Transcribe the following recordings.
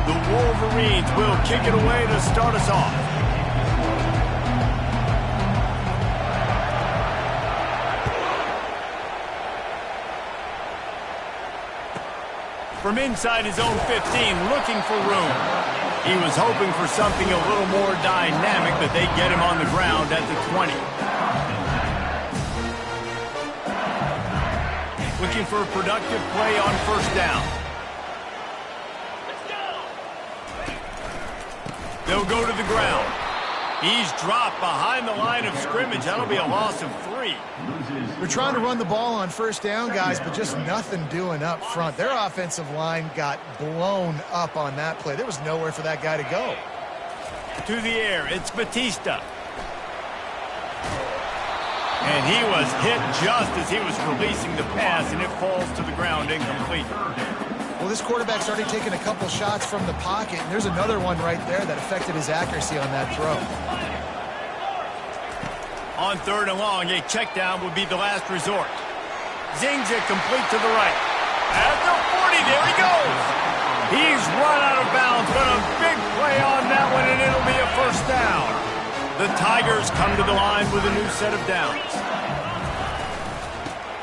The Wolverines will kick it away to start us off. From inside his own 15, looking for room. He was hoping for something a little more dynamic, but they get him on the ground at the 20. Looking for a productive play on first down. They'll go to the ground. He's dropped behind the line of scrimmage. That'll be a loss of 3. They're trying to run the ball on first down, guys, but just nothing doing up front. Their offensive line got blown up on that play. There was nowhere for that guy to go. To the air, it's Batista. And he was hit just as he was releasing the pass, and it falls to the ground incomplete. Well, this quarterback started taking a couple shots from the pocket, and there's another one right there that affected his accuracy on that throw. On 3rd and long, a check down would be the last resort. Zings it complete to the right. At the 40, there he goes. He's run out of bounds, but a big play on that one, and it'll be a first down. The Tigers come to the line with a new set of downs.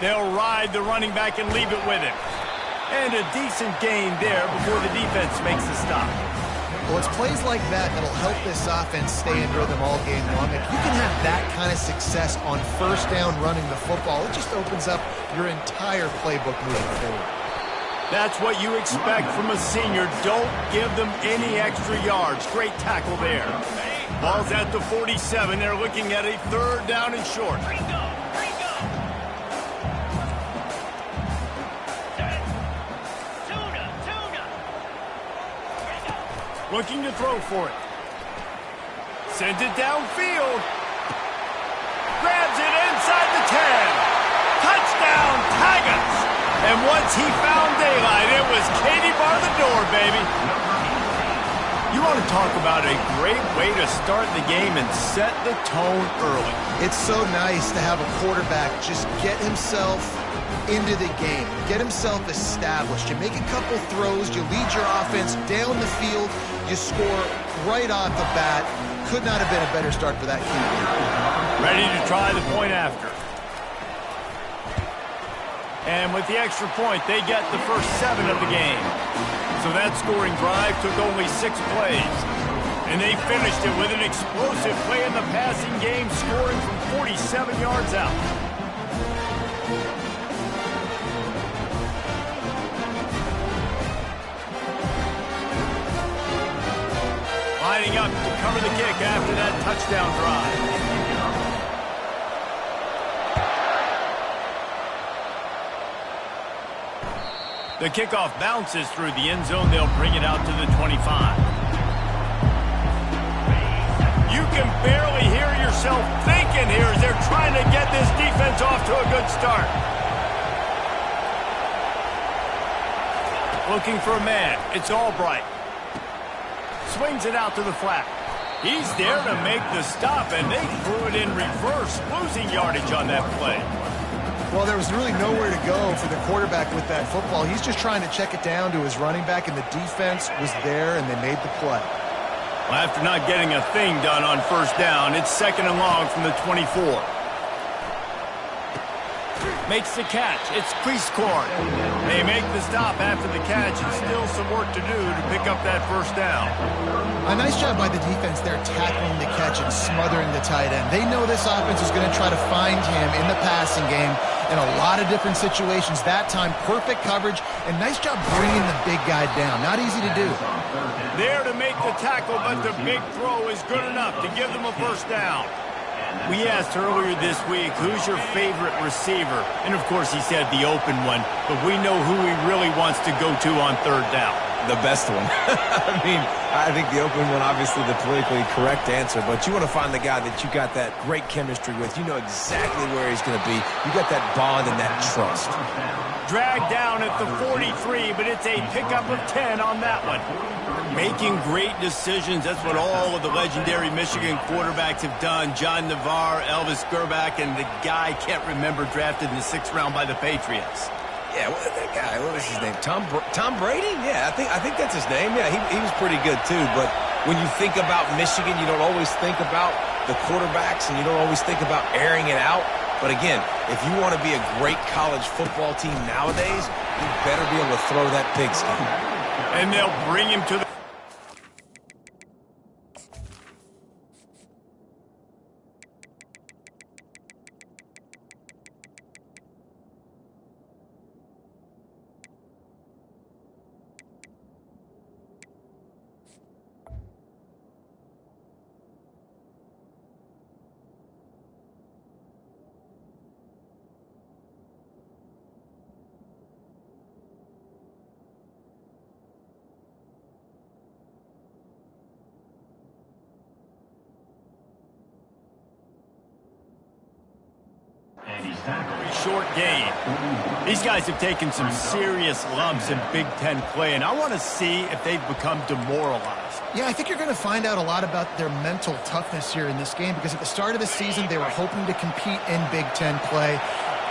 They'll ride the running back and leave it with him. And a decent gain there before the defense makes the stop. Well, it's plays like that that'll help this offense stay in rhythm all game long. If you can have that kind of success on first down running the football, it just opens up your entire playbook moving forward. That's what you expect from a senior. Don't give them any extra yards. Great tackle there. Ball's at the 47. They're looking at a 3rd down and short. Looking to throw for it. Sends it downfield. Grabs it inside the 10. Touchdown, Tigers! And once he found daylight, it was Katie bar the door, baby. You want to talk about a great way to start the game and set the tone early. It's so nice to have a quarterback just get himself into the game, get himself established. You make a couple throws, you lead your offense down the field, you score right off the bat. Could not have been a better start for that QB. Ready to try the point after. And with the extra point, they get the first 7 of the game. So that scoring drive took only 6 plays. And they finished it with an explosive play in the passing game, scoring from 47 yards out. Lining up to cover the kick after that touchdown drive. The kickoff bounces through the end zone. They'll bring it out to the 25. You can barely hear yourself thinking here as they're trying to get this defense off to a good start. Looking for a man. It's Albright. Swings it out to the flat. He's there to make the stop, and they threw it in reverse, losing yardage on that play. Well, there was really nowhere to go for the quarterback with that football. He's just trying to check it down to his running back, and the defense was there, and they made the play. Well, after not getting a thing done on first down, it's 2nd and long from the 24. Makes the catch. It's Priestcourt. They make the stop after the catch, and still some work to do to pick up that first down. A nice job by the defense there tackling the catch and smothering the tight end. They know this offense is going to try to find him in the passing game in a lot of different situations. That time, perfect coverage, and nice job bringing the big guy down. Not easy to do. There to make the tackle, but the big throw is good enough to give them a first down. We asked earlier this week, who's your favorite receiver? And, of course, he said the open one, but we know who he really wants to go to on 3rd down. The best one. I mean, I think the open one, obviously the politically correct answer, but you want to find the guy that you got that great chemistry with. You know exactly where he's going to be. You got that bond and that trust. Dragged down at the 43, but it's a pickup of 10 on that one. Making great decisions, that's what all of the legendary Michigan quarterbacks have done. John Navarre, Elvis Gerbach, and the guy I can't remember drafted in the 6th round by the Patriots. Yeah, that guy, what was his name? Tom Brady? Yeah, I think that's his name. Yeah, he was pretty good too. But when you think about Michigan, you don't always think about the quarterbacks and you don't always think about airing it out. But again, if you want to be a great college football team nowadays, you better be able to throw that pigskin. And they'll bring him to the... Short game. These guys have taken some serious lumps in Big Ten play, and I want to see if they've become demoralized. Yeah, I think you're going to find out a lot about their mental toughness here in this game because at the start of the season, they were hoping to compete in Big Ten play.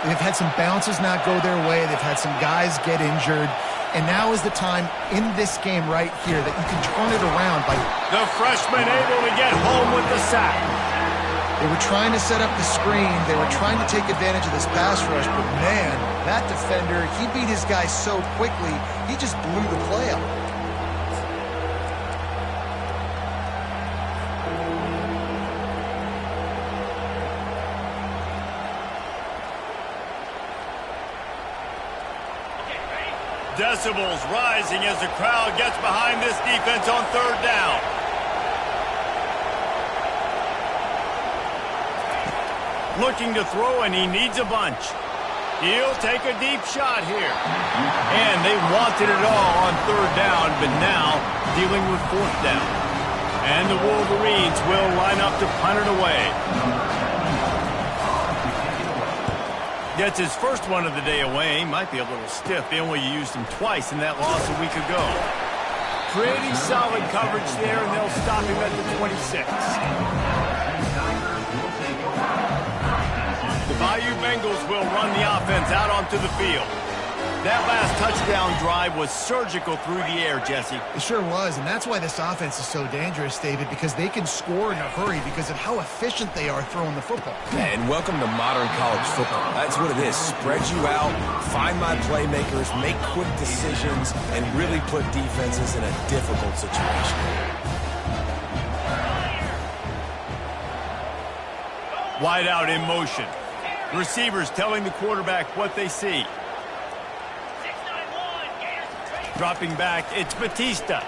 They've had some bounces not go their way. They've had some guys get injured. And now is the time in this game right here that you can turn it around by... The freshman able to get home with the sack. They were trying to set up the screen. They were trying to take advantage of this pass rush. But, man, that defender, he beat his guy so quickly, he just blew the play up. Decibels rising as the crowd gets behind this defense on third down. Looking to throw, and he needs a bunch. He'll take a deep shot here. And they wanted it all on third down, but now dealing with fourth down. And the Wolverines will line up to punt it away. Gets his first one of the day away. Might be a little stiff. They only used him twice in that loss a week ago. Pretty solid coverage there, and they'll stop him at the 26. The Bayou Bengals will run the offense out onto the field. That last touchdown drive was surgical through the air, Jesse. It sure was, and that's why this offense is so dangerous, David, because they can score in a hurry because of how efficient they are throwing the football. And welcome to modern college football. That's what it is. Spread you out, find my playmakers, make quick decisions, and really put defenses in a difficult situation. Wide out in motion. Receivers telling the quarterback what they see. Dropping back, it's Batista.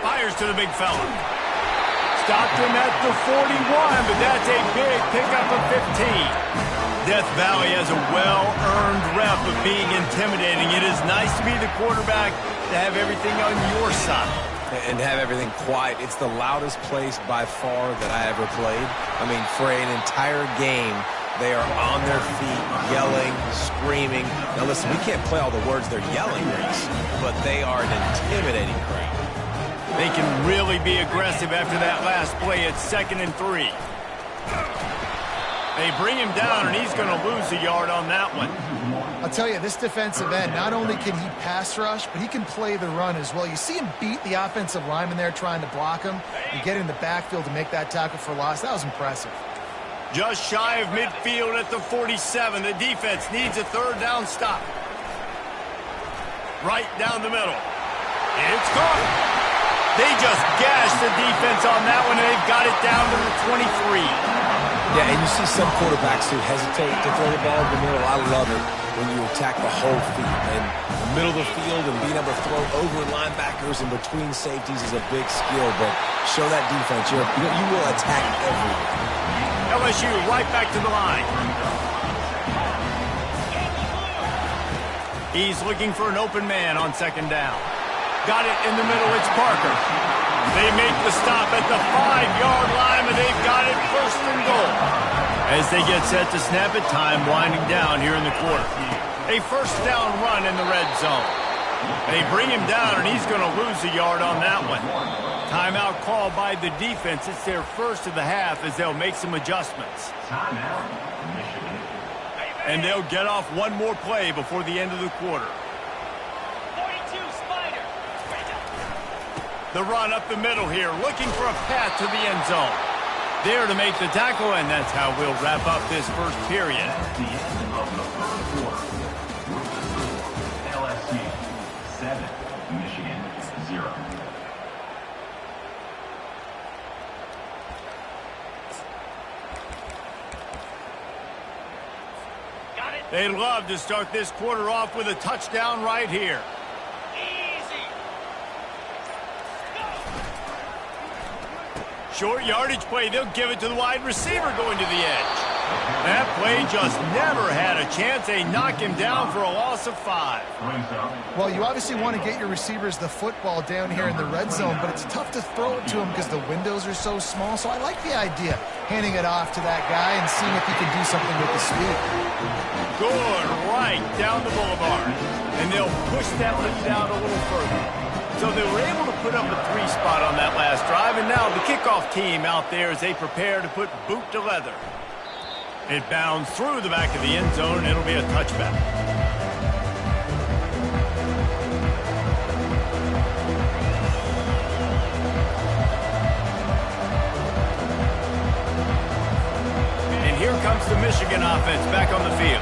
Fires to the big fella. Stopped him at the 41, but that's a big pickup of 15. Death Valley has a well-earned rep of being intimidating. It is nice to be the quarterback to have everything on your side. And have everything quiet. It's the loudest place by far that I ever played. I mean, for an entire game, they are on their feet, yelling, screaming. Now listen, we can't play all the words they're yelling, Reese, but they are an intimidating crowd. They can really be aggressive after that last play. It's 2nd and 3. They bring him down, and he's going to lose a yard on that one. I'll tell you, this defensive end, not only can he pass rush, but he can play the run as well. You see him beat the offensive lineman there trying to block him and get in the backfield to make that tackle for loss. That was impressive. Just shy of midfield at the 47. The defense needs a third down stop. Right down the middle. It's gone. They just gashed the defense on that one, and they've got it down to the 23. Yeah, and you see some quarterbacks who hesitate to throw the ball in the middle. I love it when you attack the whole field. And the middle of the field and being able to throw over linebackers and between safeties is a big skill. But show that defense. You will attack everywhere. LSU right back to the line. He's looking for an open man on 2nd down. Got it in the middle. It's Parker. They make the stop at the 5-yard line, and they've got it 1st and goal. As they get set to snap it, time winding down here in the quarter. A 1st down run in the red zone. They bring him down, and he's going to lose a yard on that one. Timeout called by the defense. It's their first of the half as they'll make some adjustments. And they'll get off one more play before the end of the quarter. 42, Spider. The run up the middle here, looking for a path to the end zone. There to make the tackle, and that's how we'll wrap up this first period. The end of the first quarter. LSU 7, Michigan 0. Got it. They'd love to start this quarter off with a touchdown right here. Easy. Go. Short yardage play, they'll give it to the wide receiver going to the edge. That play just never had a chance. They knock him down for a loss of 5. Well, you obviously want to get your receivers the football down here in the red zone, but it's tough to throw it to them because the windows are so small. So I like the idea, handing it off to that guy and seeing if he can do something with the speed. Good, right down the boulevard. And they'll push that lead out a little further. So they were able to put up a 3 spot on that last drive, and now the kickoff team out there as they prepare to put boot to leather. It bounds through the back of the end zone, and it'll be a touchback. And here comes the Michigan offense back on the field.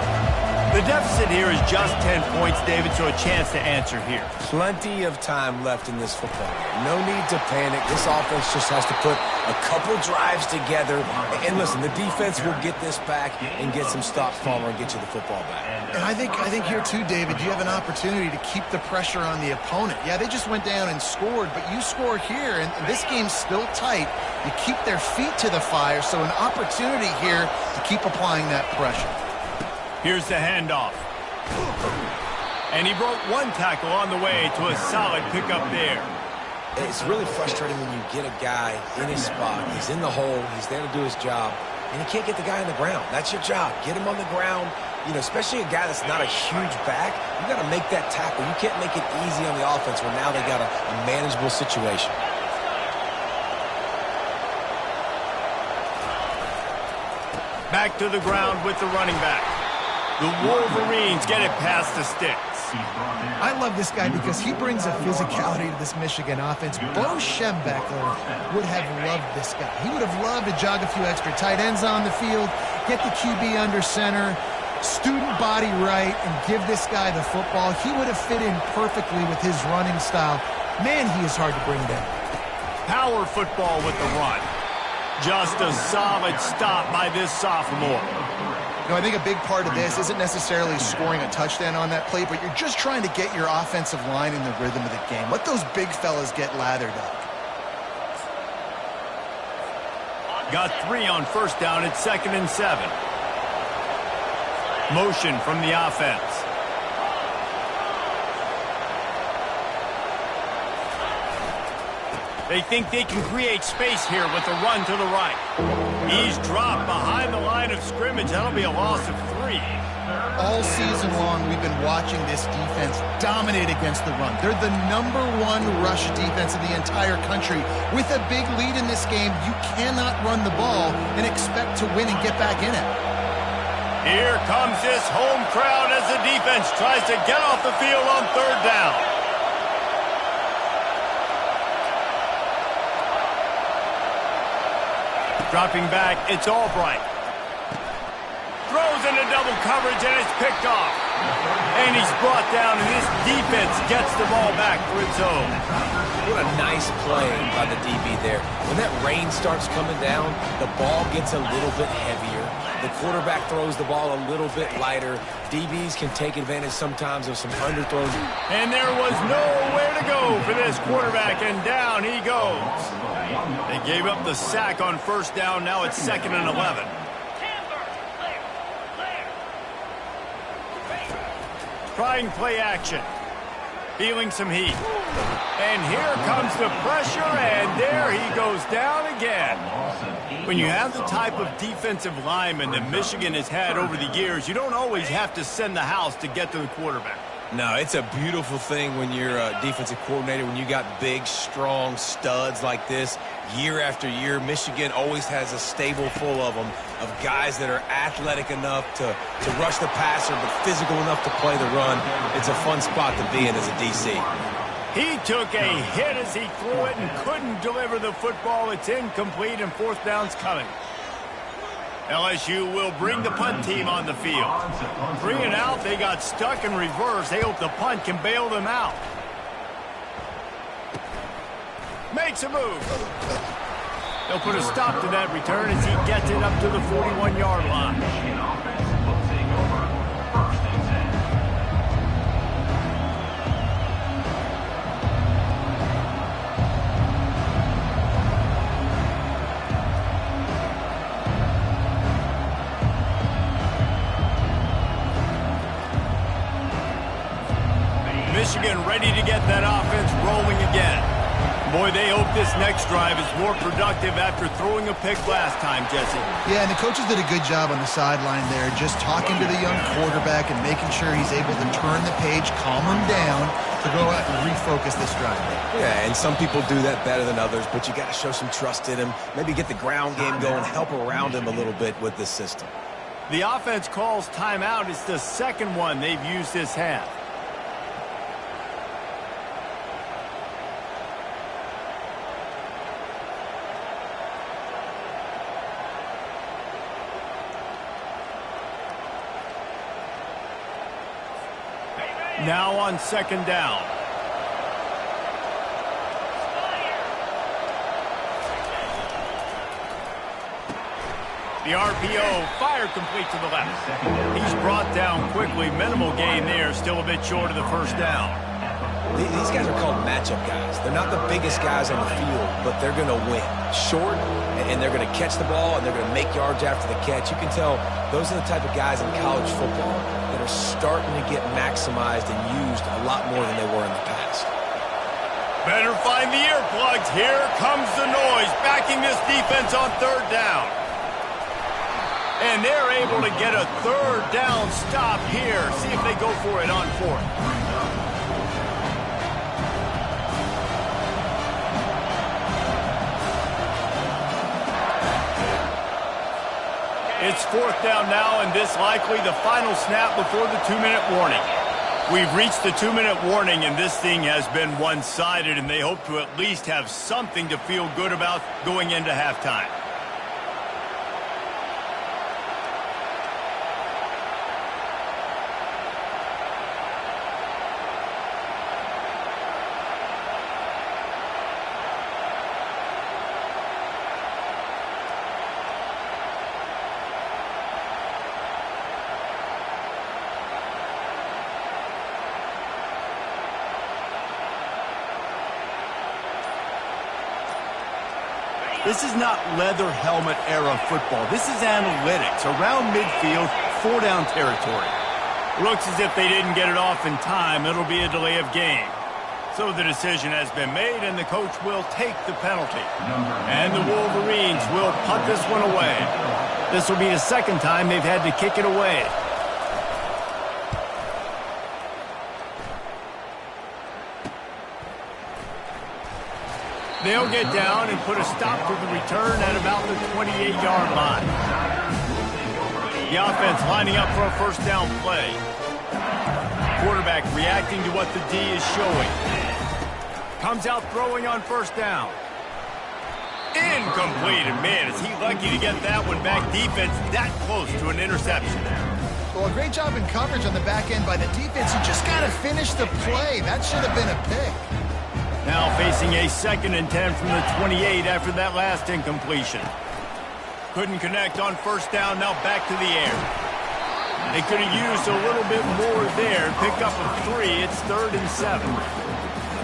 The deficit here is just 10 points, David, so a chance to answer here. Plenty of time left in this football game. No need to panic. This offense just has to put a couple drives together. And listen, the defense will get this back and get some stops, Palmer, and get you the football back. And I think here too, David, you have an opportunity to keep the pressure on the opponent. Yeah, they just went down and scored, but you score here, and this game's still tight. You keep their feet to the fire, so an opportunity here to keep applying that pressure. Here's the handoff. And he broke one tackle on the way to a solid pickup there. It's really frustrating when you get a guy in his spot. He's in the hole. He's there to do his job. And you can't get the guy on the ground. That's your job. Get him on the ground. You know, especially a guy that's not a huge back. You got to make that tackle. You can't make it easy on the offense when now they got a manageable situation. Back to the ground with the running back. The Wolverines get it past the sticks. I love this guy because he brings a physicality to this Michigan offense. Bo Schembechler would have loved this guy. He would have loved to jog a few extra tight ends on the field, get the QB under center, student body right, and give this guy the football. He would have fit in perfectly with his running style. Man, he is hard to bring down. Power football with the run. Just a solid stop by this sophomore. You know, I think a big part of this isn't necessarily scoring a touchdown on that play, but you're just trying to get your offensive line in the rhythm of the game. Let those big fellas get lathered up. Got 3 on first down at 2nd and 7. Motion from the offense. They think they can create space here with a run to the right. He's dropped behind the line of scrimmage. That'll be a loss of 3. All season long, we've been watching this defense dominate against the run. They're the #1 rush defense in the entire country. With a big lead in this game, you cannot run the ball and expect to win and get back in it. Here comes this home crowd as the defense tries to get off the field on 3rd down. Dropping back, it's Albright. Throws into double coverage, and it's picked off. And he's brought down, and this defense gets the ball back for its own. What a nice play by the DB there. When that rain starts coming down, the ball gets a little bit heavier. The quarterback throws the ball a little bit lighter. DBs can take advantage sometimes of some underthrows. And there was nowhere to go for this quarterback, and down he goes. They gave up the sack on first down. Now it's 2nd and 11. Trying play action. Feeling some heat. And here comes the pressure, and there he goes down again. When you have the type of defensive lineman that Michigan has had over the years, you don't always have to send the house to get to the quarterback. No, it's a beautiful thing when you're a defensive coordinator, when you got big, strong studs like this. Year after year, Michigan always has a stable full of them, of guys that are athletic enough to rush the passer, but physical enough to play the run. It's a fun spot to be in as a DC. He took a hit as he threw it and couldn't deliver the football. It's incomplete, and fourth down's coming. LSU will bring the punt team on the field. Bring it out. They got stuck in reverse. They hope the punt can bail them out. Makes a move. They'll put a stop to that return as he gets it up to the 41-yard line. Michigan offense will take over 1st and 10. Michigan ready to get that offense rolling again. Boy, they hope this next drive is more productive after throwing a pick last time, Jesse. Yeah, and the coaches did a good job on the sideline there, just talking to the young quarterback and making sure he's able to turn the page, calm him down, to go out and refocus this drive. Yeah, and some people do that better than others, but you got to show some trust in him, maybe get the ground game going, help around him a little bit with this system. The offense calls timeout. It's the second one they've used this half. Now on second down. The RPO, fire complete to the left. He's brought down quickly. Minimal gain there, still a bit short of the first down. These guys are called matchup guys. They're not the biggest guys on the field, but they're going to win. Short, and they're going to catch the ball, and they're going to make yards after the catch. You can tell those are the type of guys in college football that are starting to get maximized and used a lot more than they were in the past. Better find the earplugs. Here comes the noise, backing this defense on third down. And they're able to get a third down stop here. See if they go for it on fourth. It's fourth down now, and this likely the final snap before the 2-minute warning. We've reached the 2-minute warning, and this thing has been one-sided, and they hope to at least have something to feel good about going into halftime. This is not leather helmet era football. This is analytics. Around midfield, 4-down territory. Looks as if they didn't get it off in time. It'll be a delay of game. So the decision has been made, and the coach will take the penalty. And the Wolverines will punt this one away. This will be the second time they've had to kick it away. They'll get down and put a stop to the return at about the 28-yard line. The offense lining up for a first down play. Quarterback reacting to what the D is showing. Comes out throwing on first down. Incomplete, and man, is he lucky to get that one back. Defense that close to an interception. Well, a great job in coverage on the back end by the defense. You just got to finish the play. That should have been a pick. Now facing a 2nd and 10 from the 28 after that last incompletion. Couldn't connect on first down, now back to the air. They could have used a little bit more there. Pick up a 3, it's 3rd and 7.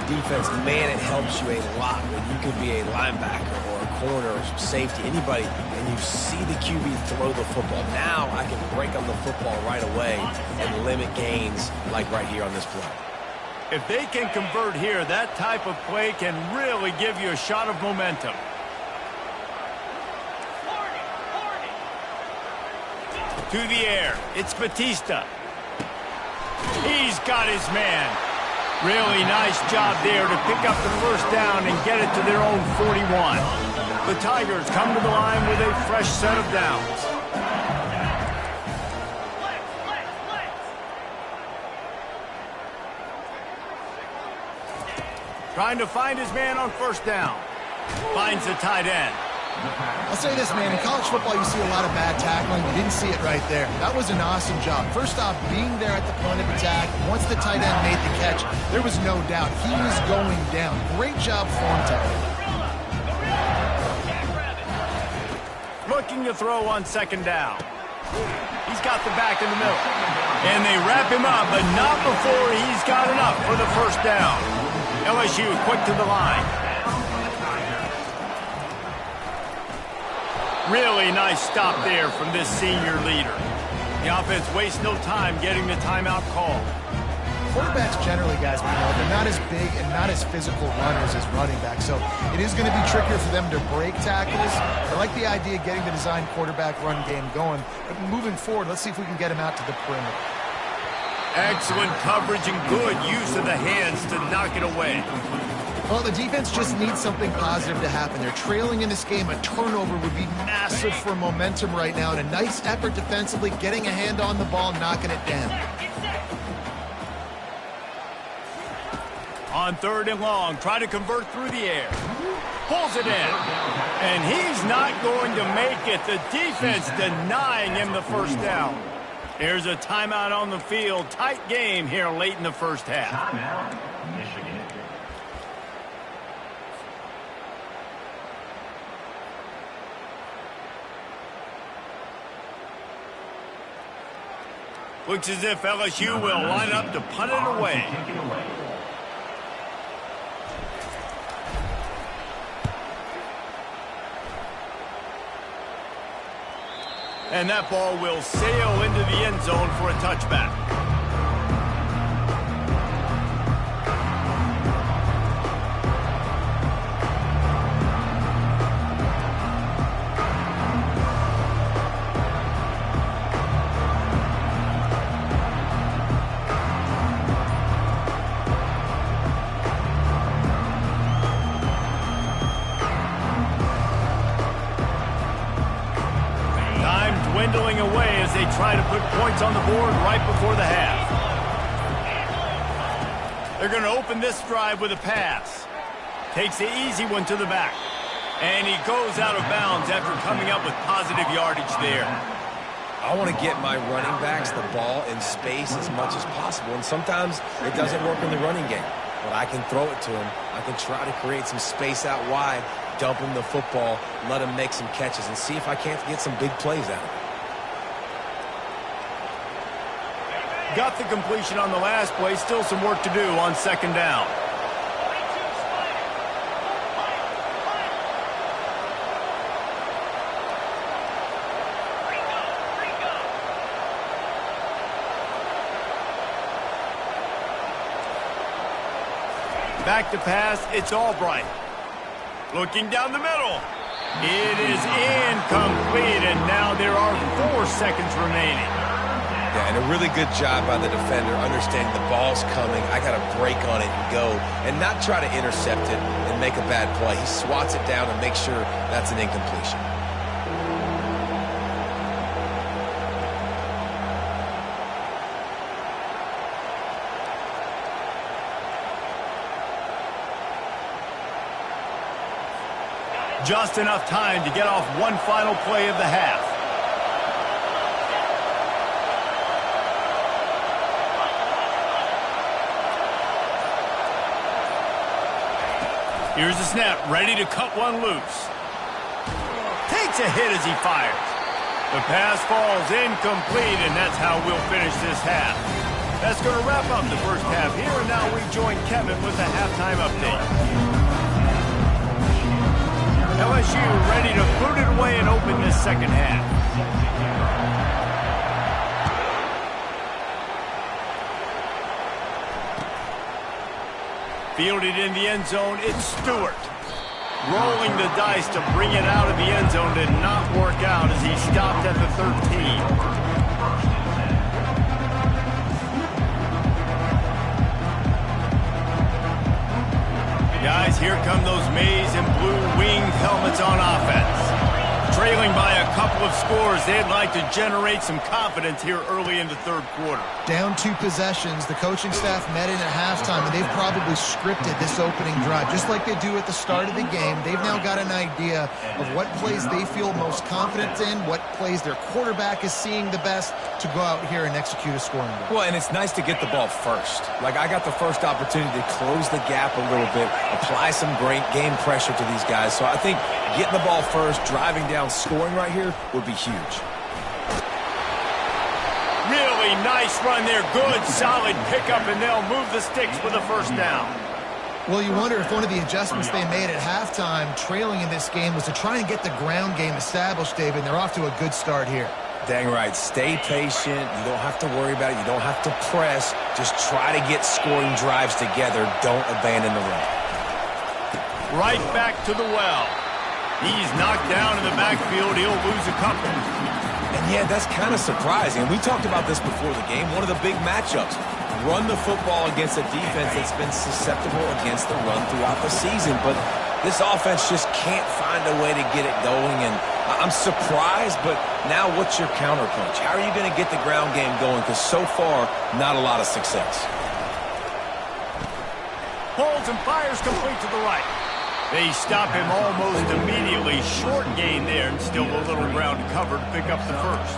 Defense, man, it helps you a lot when you could be a linebacker or a corner or safety, anybody, and you see the QB throw the football. Now I can break on the football right away and limit gains like right here on this play. If they can convert here, that type of play can really give you a shot of momentum. To the air, it's Batista. He's He's got his man. Really nice job there to pick up the first down and get it to their own 41. The Tigers come to the line with a fresh set of downs. Trying to find his man on first down. Finds the tight end. I'll say this, man. In college football, you see a lot of bad tackling. You didn't see it right there. That was an awesome job. First off, being there at the point of attack. Once the tight end made the catch, there was no doubt he was going down. Great job for him, Tony. Looking to throw on second down. He's got the back in the middle. And they wrap him up, but not before he's got enough for the first down. LSU quick to the line. Really nice stop there from this senior leader. The offense wastes no time getting the timeout call. Quarterbacks generally, guys, they're not as big and not as physical runners as running backs, so it is going to be trickier for them to break tackles. I like the idea of getting the design quarterback run game going, but moving forward, let's see if we can get him out to the perimeter. Excellent coverage and good use of the hands to knock it away. Well, the defense just needs something positive to happen. They're trailing in this game. A turnover would be massive for momentum right now, and a nice effort defensively, getting a hand on the ball, knocking it down. On third and long, try to convert through the air. Pulls it in. And he's not going to make it. The defense denying him the first down. There's a timeout on the field. Tight game here late in the first half. Timeout, Michigan. Looks as if LSU will line up to punt it away. Take it away. And that ball will sail into the end zone for a touchback. Dwindling away as they try to put points on the board right before the half. They're going to open this drive with a pass. Takes the easy one to the back. And he goes out of bounds after coming up with positive yardage there. I want to get my running backs the ball in space as much as possible, and sometimes it doesn't work in the running game. But I can throw it to him. I can try to create some space out wide, dump him the football, let him make some catches, and see if I can't get some big plays out of it. Got the completion on the last play. Still some work to do on second down. Back to pass. It's Albright. Looking down the middle. It is incomplete, and now there are 4 seconds remaining. Yeah, and a really good job by the defender, understanding the ball's coming. I got to break on it and go, and not try to intercept it and make a bad play. He swats it down and makes sure that's an incompletion. Just enough time to get off one final play of the half. Here's the snap, ready to cut one loose. Takes a hit as he fires. The pass falls incomplete, and that's how we'll finish this half. That's going to wrap up the first half here, and now we join Kevin with the halftime update. LSU ready to boot it away and open this second half. Fielded in the end zone, it's Stewart. Rolling the dice to bring it out of the end zone did not work out as he stopped at the 13. here come those maize and blue winged helmets on offense. Trailing by a couple of scores, they'd like to generate some confidence here early in the third quarter. Down 2 possessions, the coaching staff met in at halftime, and they've probably scripted this opening drive. Just like they do at the start of the game, they've now got an idea of what plays they feel most confident in, what plays their quarterback is seeing the best to go out here and execute a scoring drive. Well, and it's nice to get the ball first. Like, I got the first opportunity to close the gap a little bit, apply some great game pressure to these guys. So I think getting the ball first, driving down, scoring right here would be huge. Really nice run there. Good, solid pickup, and they'll move the sticks for the first down. Well, you wonder if one of the adjustments they made at halftime, trailing in this game, was to try and get the ground game established, David, and they're off to a good start here. Dang right. Stay patient. You don't have to worry about it. You don't have to press. Just try to get scoring drives together. Don't abandon the run. Right back to the well. He's knocked down in the backfield. He'll lose a couple. And yeah, that's kind of surprising. We talked about this before the game. One of the big matchups. Run the football against a defense that's been susceptible against the run throughout the season. But this offense just can't find a way to get it going. And I'm surprised, but now what's your counterpunch? How are you going to get the ground game going? Because so far, not a lot of success. Holds and fires complete to the right. They stop him almost immediately. Short gain there, and still a little ground to cover to pick up the first.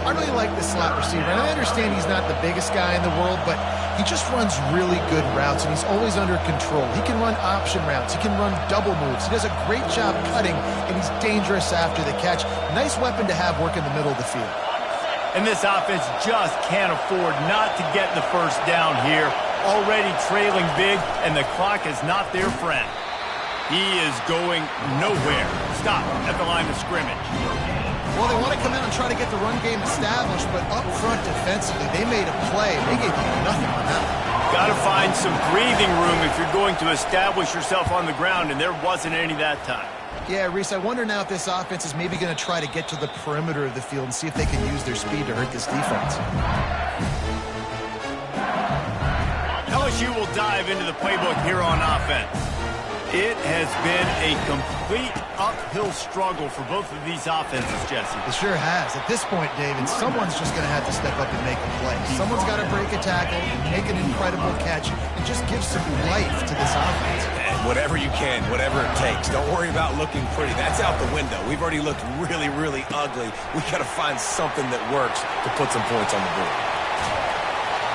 I really like the slot receiver, and I understand he's not the biggest guy in the world, but he just runs really good routes, and he's always under control. He can run option routes. He can run double moves. He does a great job cutting, and he's dangerous after the catch. Nice weapon to have work in the middle of the field. And this offense just can't afford not to get the first down here. Already trailing big, and the clock is not their friend. He is going nowhere. Stop at the line of scrimmage. Well, they want to come out and try to get the run game established, but up front defensively, they made a play. They gave you nothing on that one. Got to find some breathing room if you're going to establish yourself on the ground, and there wasn't any that time. Yeah, Reese, I wonder now if this offense is maybe going to try to get to the perimeter of the field and see if they can use their speed to hurt this defense. LSU will dive into the playbook here on offense. It has been a complete uphill struggle for both of these offenses, Jesse. It sure has. At this point, David, someone's just going to have to step up and make a play. Someone's got to break a tackle, make an incredible catch, and just give some life to this offense. And whatever you can, whatever it takes. Don't worry about looking pretty. That's out the window. We've already looked really, really ugly. We've got to find something that works to put some points on the board.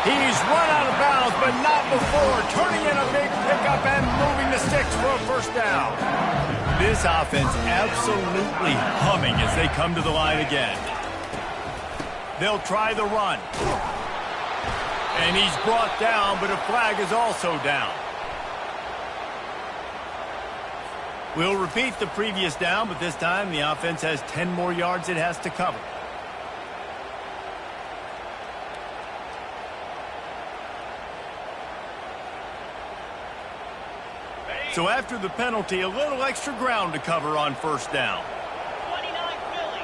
He's run out of bounds, but not before. Turning in a big pickup and moving the sticks for a first down. This offense absolutely humming as they come to the line again. They'll try the run. And he's brought down, but a flag is also down. We'll repeat the previous down, but this time the offense has 10 more yards it has to cover. So after the penalty, a little extra ground to cover on first down. 29 Philly.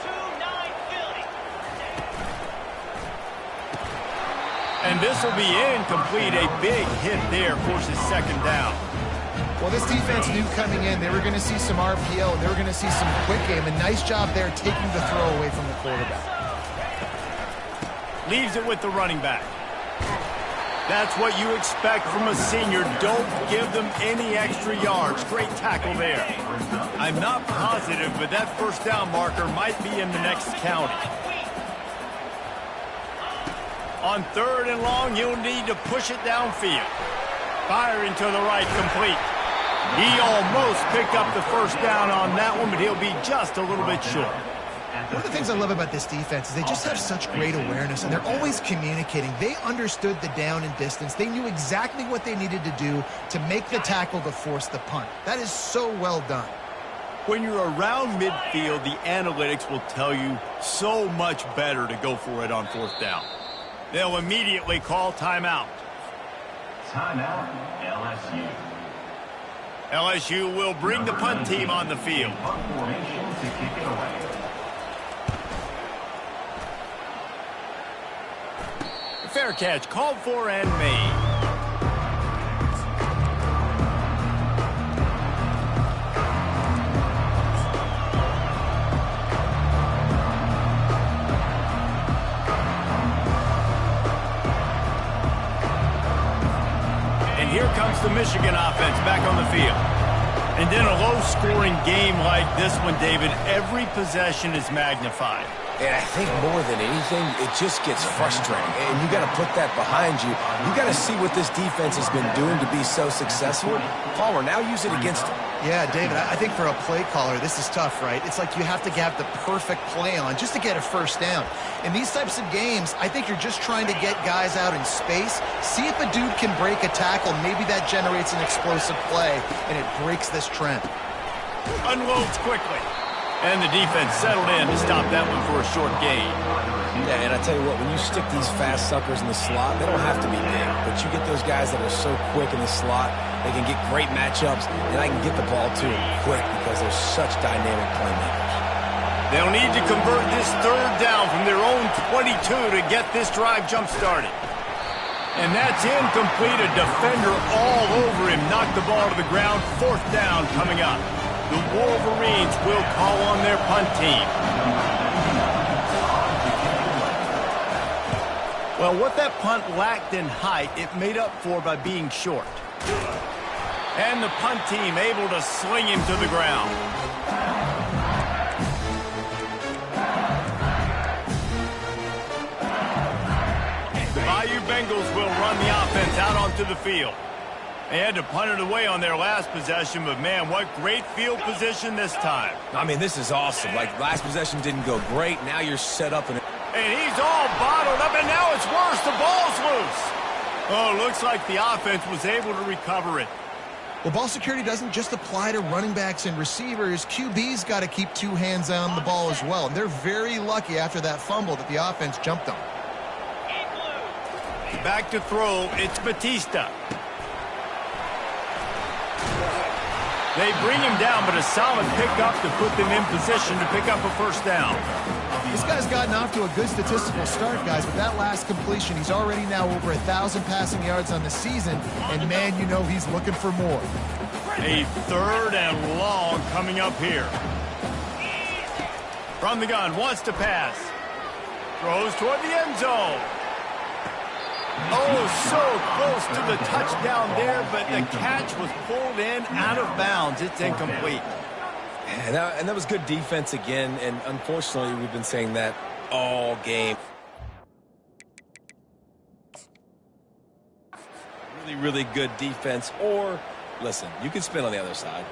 2-9 Philly. And this will be incomplete. A big hit there forces second down. Well, this defense knew coming in they were going to see some RPO, and they were going to see some quick game. A nice job there taking the throw away from the quarterback. Leaves it with the running back. That's what you expect from a senior. Don't give them any extra yards. Great tackle there. I'm not positive, but that first down marker might be in the next county. On third and long, you'll need to push it downfield. Firing to the right, complete. He almost picked up the first down on that one, but he'll be just a little bit short. One of the things I love about this defense is they just have such great awareness, and they're always communicating. They understood the down and distance. They knew exactly what they needed to do to make the tackle to force the punt. That is so well done. When you're around midfield, the analytics will tell you so much better to go for it on fourth down. They'll immediately call timeout. Timeout, LSU. LSU will bring the punt team on the field. Punt formation to kick it away. Fair catch called for and made. offense back on the field. And in a low-scoring game like this one, David, every possession is magnified. And I think more than anything, it just gets frustrating. And you got to put that behind you. You got to see what this defense has been doing to be so successful. Palmer, now use it against them. Yeah, David, I think for a play caller, this is tough, right? It's like you have to have the perfect play on just to get a first down. In these types of games, I think you're just trying to get guys out in space, see if a dude can break a tackle. Maybe that generates an explosive play, and it breaks this trend. Unloads quickly. And the defense settled in to stop that one for a short gain. Yeah, and I tell you what, when you stick these fast suckers in the slot, they don't have to be big, but you get those guys that are so quick in the slot, they can get great matchups, and I can get the ball to them quick because they're such dynamic playmakers. They'll need to convert this third down from their own 22 to get this drive jump-started. And that's incomplete. A defender all over him. Knocked the ball to the ground. Fourth down coming up. The Wolverines will call on their punt team. Well, what that punt lacked in height, it made up for by being short. And the punt team able to sling him to the ground. The Bayou Bengals will run the offense out onto the field. They had to punt it away on their last possession, but man, what great field position this time. I mean, this is awesome. Like, last possession didn't go great. Now you're set up in it. And he's all bottled up, and now it's worse. The ball's loose. Oh, looks like the offense was able to recover it. Well, ball security doesn't just apply to running backs and receivers. QB's got to keep two hands on the ball as well. And they're very lucky after that fumble that the offense jumped on. Back to throw, it's Batista. They bring him down, but a solid pickup to put them in position to pick up a first down. This guy's gotten off to a good statistical start, guys. With that last completion, he's already now over 1,000 passing yards on the season. And, man, you know he's looking for more. A third and long coming up here. From the gun, wants to pass. Throws toward the end zone. Oh, so close to the touchdown there, but the catch was pulled in out of bounds. It's incomplete. And that was good defense again, and unfortunately, we've been saying that all game. Really, really good defense, or, listen, you can spin on the other side.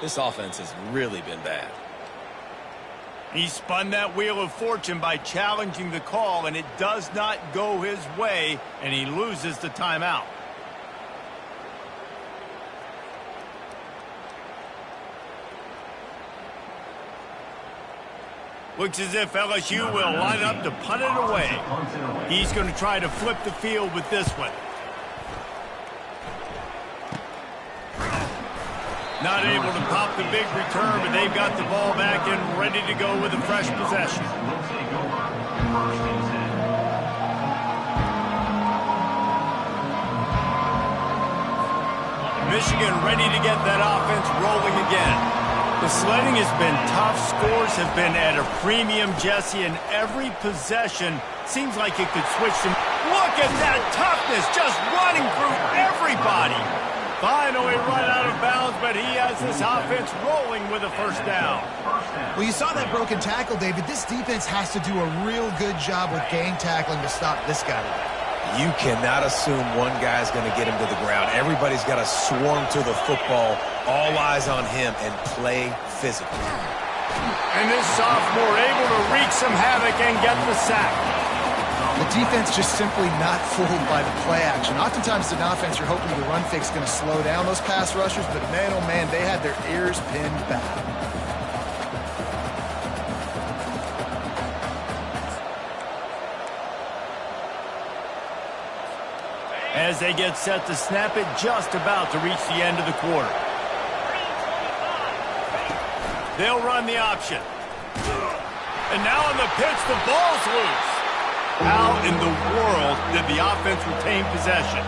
This offense has really been bad. He spun that wheel of fortune by challenging the call, and it does not go his way, and he loses the timeout. Looks as if LSU will line up to punt it away. He's going to try to flip the field with this one. Not able to pop the big return, but they've got the ball back and ready to go with a fresh possession. Michigan ready to get that offense rolling again. The sledding has been tough. Scores have been at a premium, Jesse, and every possession seems like it could switch them. Look at that toughness, just running through everybody. Finally run out of bounds, but he has this offense rolling with a first down. Well, you saw that broken tackle, David. This defense has to do a real good job with gang tackling to stop this guy. You cannot assume one guy's going to get him to the ground. Everybody's got to swarm to the football, all eyes on him, and play physical. And this sophomore able to wreak some havoc and get the sack. The defense just simply not fooled by the play action. Oftentimes, in offense, you're hoping the run fake's going to slow down those pass rushers, but man, oh man, they had their ears pinned back. As they get set to snap it, just about to reach the end of the quarter. They'll run the option. And now on the pitch, the ball's loose. How in the world did the offense retain possession?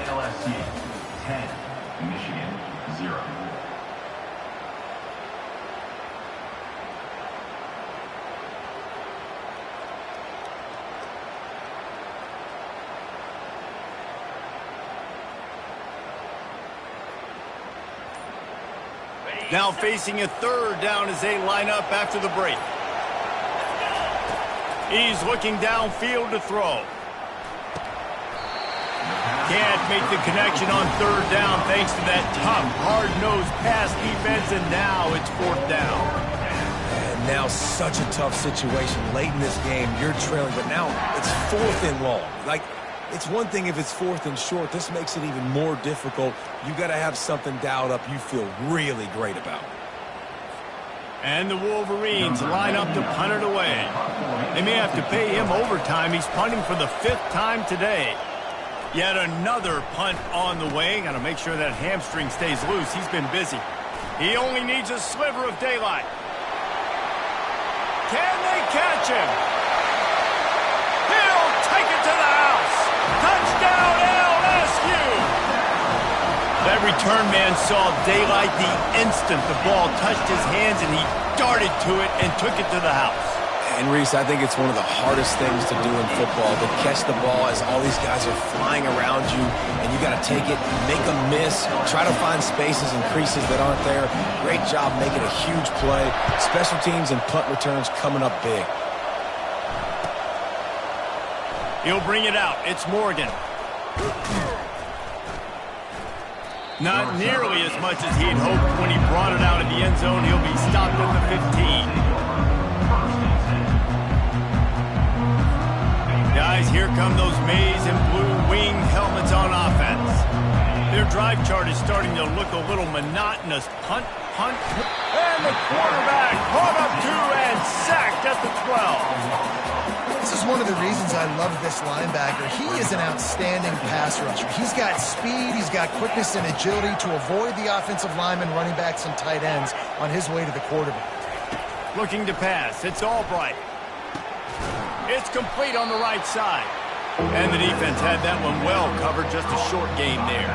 LSU 10, Michigan 0. Now facing a third down as they line up after the break. He's looking downfield to throw. Can't make the connection on third down thanks to that tough, hard-nosed pass defense, and now it's fourth down. And now such a tough situation. Late in this game, you're trailing, but now it's fourth and long. Like, it's one thing if it's fourth and short. This makes it even more difficult. You got to have something dialed up you feel really great about. And the Wolverines line up to punt it away. They may have to pay him overtime. He's punting for the 5th time today. Yet another punt on the way. Got to make sure that hamstring stays loose. He's been busy. He only needs a sliver of daylight. Can they catch him? He'll take it to the house. Touchdown LSU. That return man saw daylight the instant the ball touched his hands, and he darted to it and took it to the house. And Reese, I think it's one of the hardest things to do in football, to catch the ball as all these guys are flying around you, and you got to take it, make a miss, try to find spaces and creases that aren't there. Great job making a huge play. Special teams and punt returns coming up big. He'll bring it out. It's Morgan. Not nearly as much as he'd hoped when he brought it out of the end zone. He'll be stopped at the 15. Guys, here come those maize and blue wing helmets on offense. Their drive chart is starting to look a little monotonous. Punt, punt, and the quarterback brought up 2 and sacked at the 12. This is one of the reasons I love this linebacker. He is an outstanding pass rusher. He's got speed, he's got quickness and agility to avoid the offensive linemen, running backs, and tight ends on his way to the quarterback. Looking to pass. It's Albright. It's complete on the right side. And the defense had that one well covered. Just a short game there.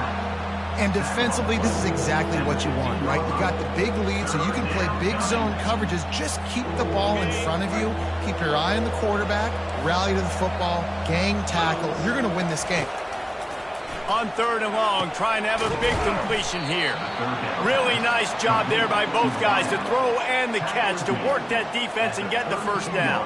And defensively, this is exactly what you want, right? You got the big lead, so you can play big zone coverages. Just keep the ball in front of you. Keep your eye on the quarterback. Rally to the football. Gang tackle. You're going to win this game. On third and long, trying to have a big completion here. Really nice job there by both guys to throw and the catch to work that defense and get the first down.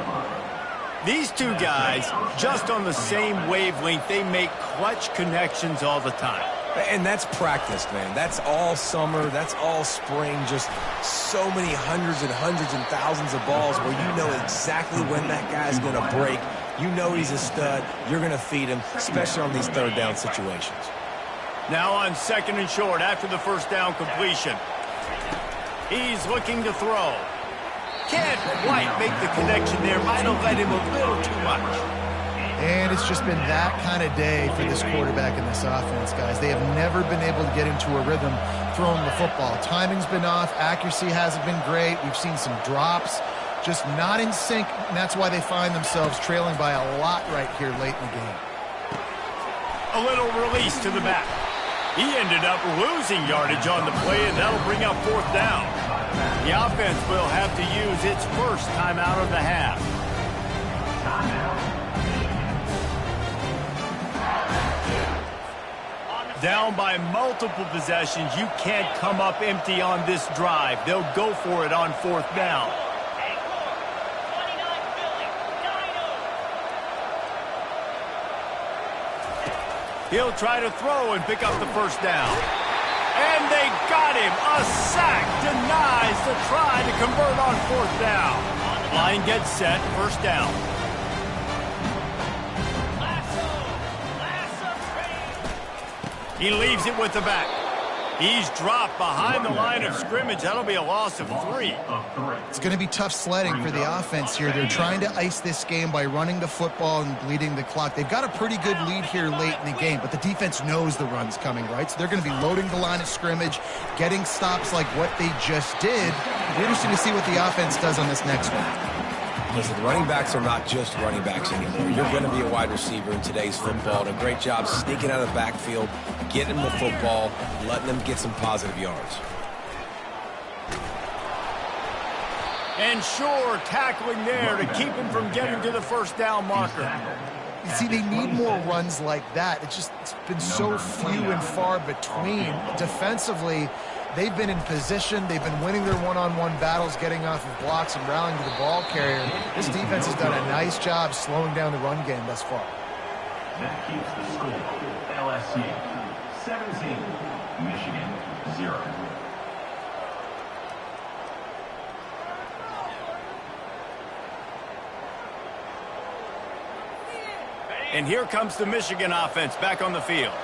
These two guys, just on the same wavelength, they make clutch connections all the time. And that's practice, man. That's all summer. That's all spring. Just so many hundreds and thousands of balls where you know exactly when that guy's going to break. You know he's a stud. You're going to feed him, especially on these third down situations. Now on second and short after the first down completion. He's looking to throw. Can't quite make the connection there. Might have let him a little too much. And it's just been that kind of day for this quarterback in this offense, guys. They have never been able to get into a rhythm throwing the football. Timing's been off. Accuracy hasn't been great. We've seen some drops. Just not in sync, and that's why they find themselves trailing by a lot right here late in the game. A little release to the back. He ended up losing yardage on the play, and that'll bring up fourth down. The offense will have to use its first timeout of the half. Down by multiple possessions, you can't come up empty on this drive. They'll go for it on fourth down. He'll try to throw and pick up the first down. And they got him. A sack denies the try to convert on fourth down. Line gets set, first down. He leaves it with the back. He's dropped behind the line of scrimmage. That'll be a loss of 3. It's going to be tough sledding for the offense here. They're trying to ice this game by running the football and bleeding the clock. They've got a pretty good lead here late in the game, but the defense knows the run's coming, right? So they're going to be loading the line of scrimmage, getting stops like what they just did. It'll be interesting to see what the offense does on this next one. Listen, running backs are not just running backs anymore. You're going to be a wide receiver in today's football. And a great job sneaking out of the backfield, getting them the football, letting them get some positive yards. And sure, tackling there to keep him from getting to the first down marker. You see, they need more runs like that. It's been so few and far between. Defensively, They've been in position. They've been winning their one-on-one battles, getting off of blocks and rallying to the ball carrier. This defense has done a nice job slowing down the run game thus far. That keeps the score. LSU 17, Michigan 0. And here comes the Michigan offense back on the field.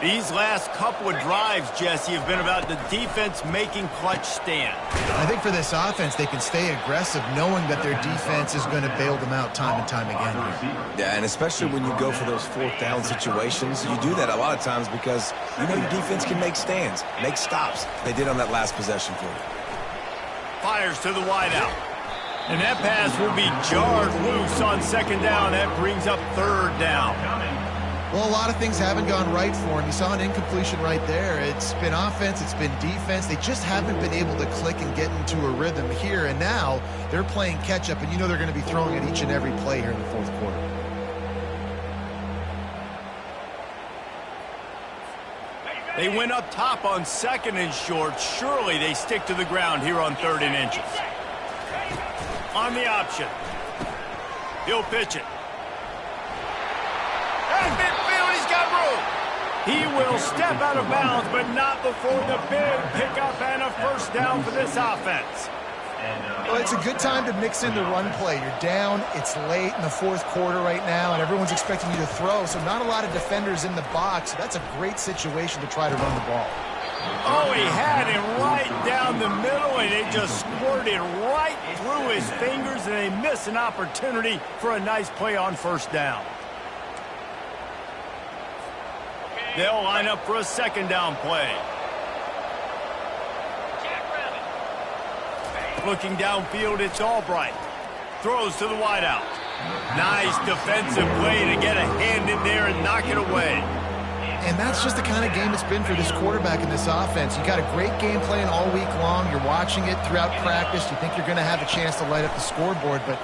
These last couple of drives, Jesse, have been about the defense making clutch stands. I think for this offense, they can stay aggressive knowing that their defense is going to bail them out time and time again here. Yeah, and especially when you go for those fourth down situations, you do that a lot of times because you know your defense can make stands, make stops. They did on that last possession for you. Fires to the wideout. And that pass will be jarred loose on second down. That brings up third down. Well, a lot of things haven't gone right for him. You saw an incompletion right there. It's been offense, it's been defense. They just haven't been able to click and get into a rhythm here. And now they're playing catch-up, and you know they're going to be throwing at each and every play here in the fourth quarter. They went up top on second and short. Surely they stick to the ground here on 3rd and inches. On the option. He'll pitch it. At midfield, he's got room. He will step out of bounds, but not before the big pickup and a first down for this offense. Well, it's a good time to mix in the run play. You're down, it's late in the fourth quarter right now, and everyone's expecting you to throw, so not a lot of defenders in the box. That's a great situation to try to run the ball. Oh, he had it right down the middle, and it just squirted right through his fingers, and they miss an opportunity for a nice play on first down. They'll line up for a second down play. Looking downfield, it's Albright. Throws to the wideout. Nice defensive play to get a hand in there and knock it away. And that's just the kind of game it's been for this quarterback in this offense. You got a great game plan all week long. You're watching it throughout practice. You think you're going to have a chance to light up the scoreboard, but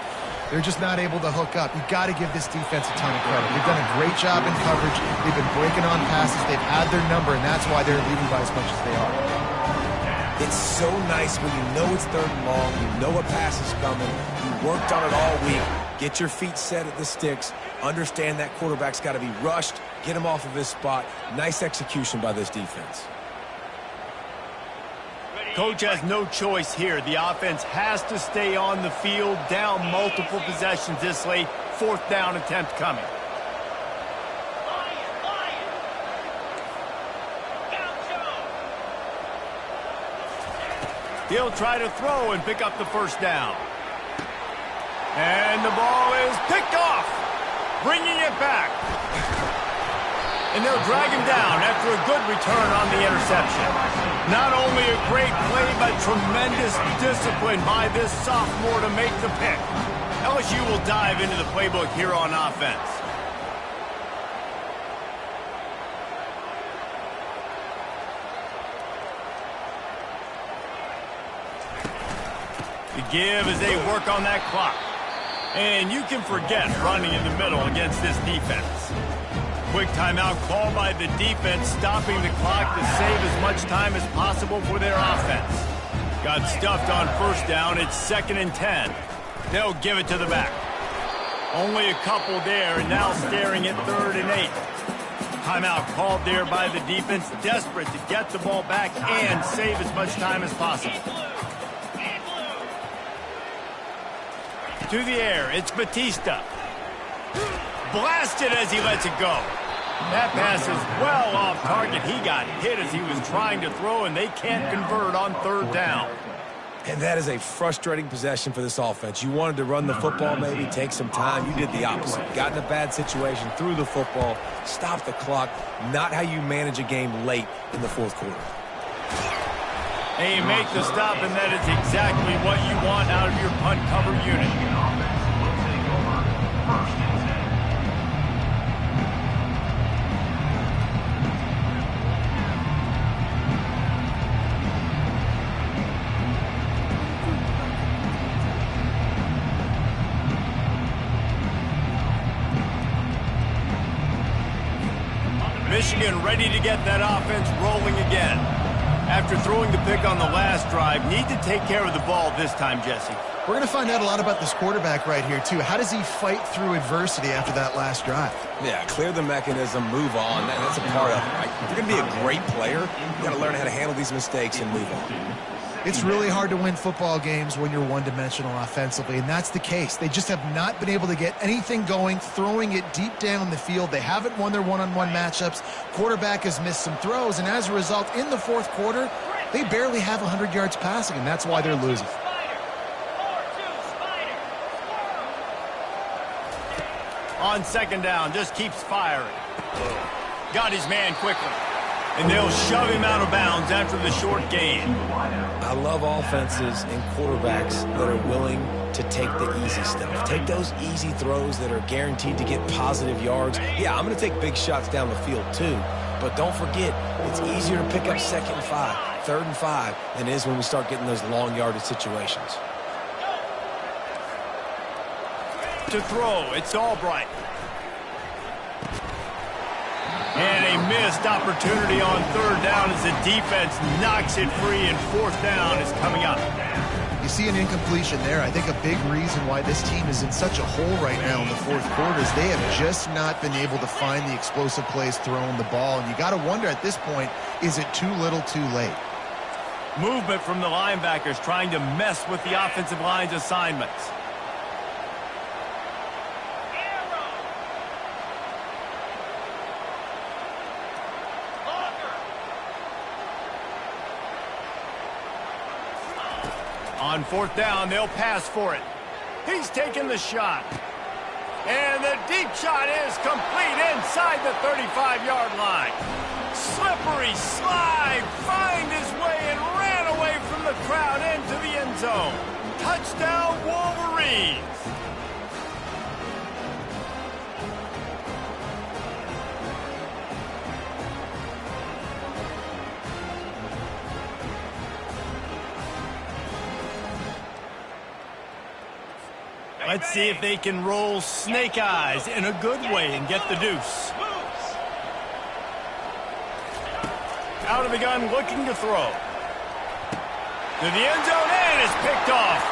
they're just not able to hook up. You've got to give this defense a ton of credit. They've done a great job in coverage. They've been breaking on passes. They've had their number, and that's why they're leading by as much as they are. It's so nice when you know it's 3rd and long, you know a pass is coming, you worked on it all week, get your feet set at the sticks, understand that quarterback's got to be rushed, get him off of his spot. Nice execution by this defense. Coach has no choice here. The offense has to stay on the field, down multiple possessions this late. 4th down attempt coming. He'll try to throw and pick up the first down. And the ball is picked off, bringing it back. And they'll drag him down after a good return on the interception. Not only a great play, but tremendous discipline by this sophomore to make the pick. LSU will dive into the playbook here on offense. The give as they work on that clock. And you can forget running in the middle against this defense. Quick timeout called by the defense, stopping the clock to save as much time as possible for their offense. Got stuffed on first down. It's 2nd and 10. They'll give it to the back. Only a couple there, and now staring at 3rd and 8. Timeout called there by the defense, desperate to get the ball back and save as much time as possible. To the air, it's Batista. Blasted as he lets it go. That pass is well off target. He got hit as he was trying to throw, and they can't convert on 3rd down. And that is a frustrating possession for this offense. You wanted to run the football, maybe take some time. You did the opposite. Got in a bad situation, threw the football, stopped the clock. Not how you manage a game late in the fourth quarter. And you make the stop, and that is exactly what you want out of your punt cover unit. Michigan ready to get that offense rolling again. After throwing the pick on the last drive, need to take care of the ball this time, Jesse. We're going to find out a lot about this quarterback right here, too. How does he fight through adversity after that last drive? Yeah, clear the mechanism, move on. That's a part of it, right? If you're going to be a great player, you got to learn how to handle these mistakes and move on. It's really hard to win football games when you're one-dimensional offensively, and that's the case. They just have not been able to get anything going, throwing it deep down the field. They haven't won their one-on-one matchups. Quarterback has missed some throws, and as a result, in the fourth quarter, they barely have 100 yards passing, and that's why they're losing. On second down, just keeps firing. Got his man quickly. And they'll shove him out of bounds after the short gain. I love offenses and quarterbacks that are willing to take the easy stuff. Take those easy throws that are guaranteed to get positive yards. Yeah, I'm going to take big shots down the field too. But don't forget, it's easier to pick up 2nd and 5, 3rd and 5 than it is when we start getting those long yardage situations. To throw, it's Albright. And a missed opportunity on 3rd down as the defense knocks it free, and 4th down is coming up. You see an incompletion there. I think a big reason why this team is in such a hole right now in the fourth quarter is they have just not been able to find the explosive plays throwing the ball. And you got to wonder at this point, is it too little too late? Movement from the linebackers trying to mess with the offensive line's assignments. On 4th down, they'll pass for it. He's taking the shot. And the deep shot is complete inside the 35-yard line. Slippery slide, find his way and ran away from the crowd into the end zone. Touchdown, Wolverines. Let's see if they can roll snake eyes in a good way and get the deuce. Out of the gun, looking to throw. To the end zone, and it's picked off.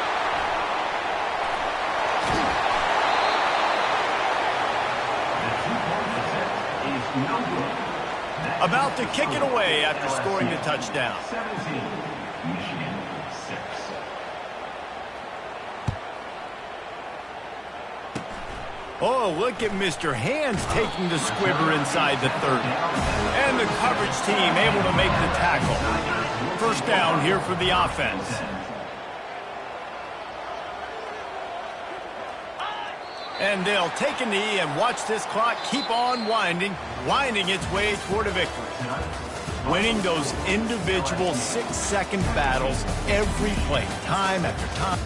About to kick it away after scoring the touchdown. 17, Michigan 6. Oh, look at Mr. Hands taking the squibber inside the 30. And the coverage team able to make the tackle. 1st down here for the offense. And they'll take a knee and watch this clock keep on winding its way toward a victory. Winning those individual 6-second battles every play, time after time.